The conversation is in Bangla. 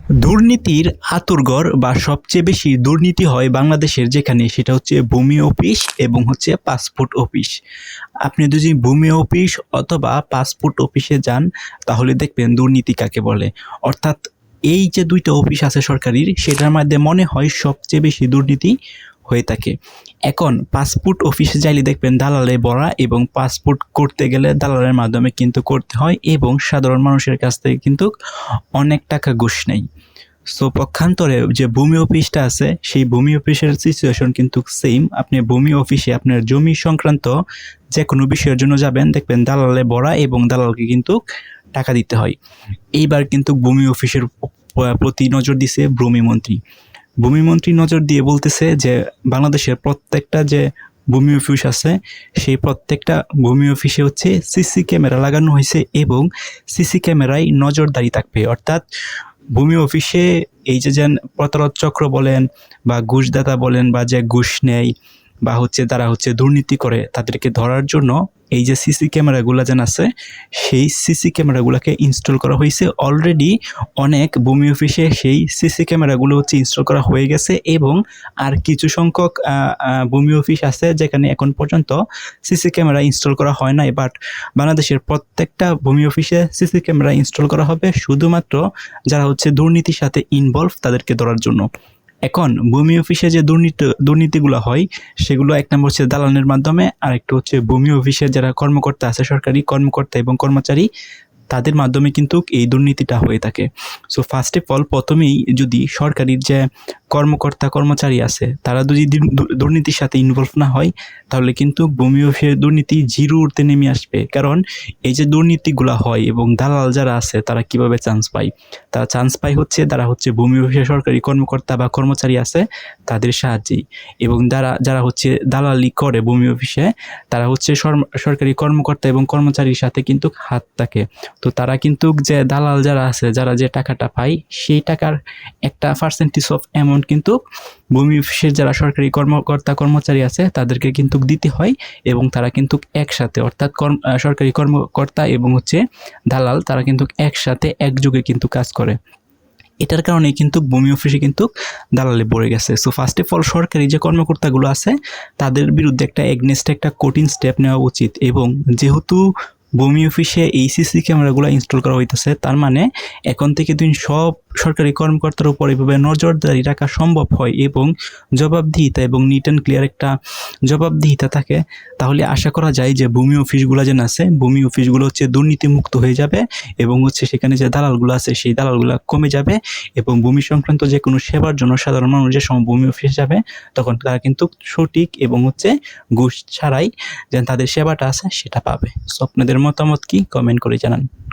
দুর্নীতির আঁতুড়ঘর বা সবচেয়ে বেশি দুর্নীতি হয় বাংলাদেশের যেখানে, সেটা হচ্ছে ভূমি অফিস এবং হচ্ছে পাসপোর্ট অফিস। আপনি যদি ভূমি অফিস অথবা পাসপোর্ট অফিসে যান তাহলে দেখবেন দুর্নীতি কাকে বলে। অর্থাৎ এই যে দুইটা অফিস আছে সরকারির, সেটার মধ্যে মনে হয় সবচেয়ে বেশি দুর্নীতি হয়ে থাকে। এখন পাসপোর্ট অফিসে যাইলে দেখবেন দালালে ভরা, এবং পাসপোর্ট করতে গেলে দালালের মাধ্যমে কিন্তু করতে হয় এবং সাধারণ মানুষের কাছ থেকে কিন্তু অনেক টাকা ঘুষ নেয়। সো পক্ষান্তরে যে ভূমি অফিসটা আছে, সেই ভূমি অফিসের সিচুয়েশন কিন্তু সেম। আপনি ভূমি অফিসে আপনার জমি সংক্রান্ত যে কোনো বিষয়ের জন্য যাবেন, দেখবেন দালালে ভরা এবং দালালকে কিন্তু টাকা দিতে হয়। এইবার কিন্তু ভূমি অফিসের প্রতি নজর দিছে ভূমিমন্ত্রী। ভূমিমন্ত্রী নজর দিয়ে বলতেছে যে বাংলাদেশের প্রত্যেকটা যে ভূমি অফিস আছে, সেই প্রত্যেকটা ভূমি অফিসে হচ্ছে সিসি ক্যামেরা লাগানো হয়েছে এবং সিসি ক্যামেরায় নজরদারি থাকবে। অর্থাৎ ভূমি অফিসে এই যে প্রতারক চক্র বলেন বা ঘুষদাতা বলেন বা যে ঘুষ নেয় বা হচ্ছে তারা হচ্ছে দুর্নীতি করে, তাদেরকে ধরার জন্য এই যে সিসি ক্যামেরাগুলো যেন আছে, সেই সিসি ক্যামেরাগুলোকে ইনস্টল করা হয়েছে অলরেডি। অনেক ভূমি অফিসে সেই সিসি ক্যামেরাগুলো হচ্ছে ইনস্টল করা হয়ে গেছে এবং আর কিছু সংখ্যক ভূমি অফিস আছে যেখানে এখন পর্যন্ত সিসি ক্যামেরা ইনস্টল করা হয় নাই। বাট বাংলাদেশের প্রত্যেকটা ভূমি অফিসে সিসি ক্যামেরা ইনস্টল করা হবে শুধুমাত্র যারা হচ্ছে দুর্নীতির সাথে ইনভলভ, তাদেরকে ধরার জন্য। এখন ভূমি অফিসে যে দুর্নীতিগুলো হয়, সেগুলো এক নম্বর হচ্ছে দালালের মাধ্যমে, আর একটা হচ্ছে ভূমি অফিসের যারা কর্মকর্তা আছে, সরকারি কর্মকর্তা এবং কর্মচারী, তাদের মাধ্যমে কিন্তু এই দুর্নীতিটা হয়ে থাকে। সো ফার্স্ট অফ অল, প্রথমেই যদি সরকারির যে কর্মকর্তা কর্মচারী আছে তারা যদি দুর্নীতির সাথে ইনভলভ না হয়, তাহলে কিন্তু ভূমি অফিসের দুর্নীতি জিরোতে নেমে আসবে। কারণ এই যে দুর্নীতিগুলো হয় এবং দালাল যারা আছে তারা কিভাবে চান্স পায়, তারা চান্স পায় হচ্ছে তারা হচ্ছে ভূমি অফিসের সরকারি কর্মকর্তা বা কর্মচারী আছে তাদের সাহায্যেই। এবং যারা হচ্ছে দালালি করে ভূমি অফিসে, তারা হচ্ছে সরকারি কর্মকর্তা এবং কর্মচারীর সাথে কিন্তু হাত থাকে। তো তারা কিন্তু যে দালাল যারা আছে, যারা যে টাকাটা পায়, সেই টাকার একটা পার্সেন্টেজ অফ অ্যামাউন্ট কিন্তু ভূমি অফিসের যারা সরকারি কর্মকর্তা কর্মচারী আছে তাদেরকে কিন্তু দিতে হয়। এবং তারা কিন্তু একসাথে, অর্থাৎ সরকারি কর্মকর্তা এবং হচ্ছে দালাল, তারা কিন্তু একসাথে একযোগে কিন্তু কাজ করে। এটার কারণে কিন্তু ভূমি অফিসে কিন্তু দালালে পড়ে গেছে। সো ফার্স্ট অফ অল, সরকারি যে কর্মকর্তাগুলো আছে তাদের বিরুদ্ধে একটা কঠিন স্টেপ নেওয়া উচিত। এবং যেহেতু ভূমি অফিসে এই সিসি ক্যামেরাগুলো ইনস্টল করা হইতেছে, তার মানে এখন থেকে সব সরকারি কর্মকর্তার উপর এভাবে নজরদারি রাখা সম্ভব হয় এবং জবাবদিহিতা এবং নিট অ্যান্ড ক্লিয়ার একটা জবাবদিহিতা থাকে, তাহলে আশা করা যায় যে ভূমি অফিসগুলো যেন আছে, ভূমি অফিসগুলো হচ্ছে দুর্নীতিমুক্ত হয়ে যাবে এবং হচ্ছে সেখানে যে দালালগুলো আছে সেই দালালগুলো কমে যাবে। এবং ভূমি সংক্রান্ত যে কোনো সেবার জন্য সাধারণ মানুষ যে সময় ভূমি অফিসে যাবে, তখন তারা কিন্তু সঠিক এবং হচ্ছে ঘুষ ছাড়াই যেন তাদের সেবাটা আছে সেটা পাবে। সো আপনাদের মতামত কি, কমেন্ট করে জানান।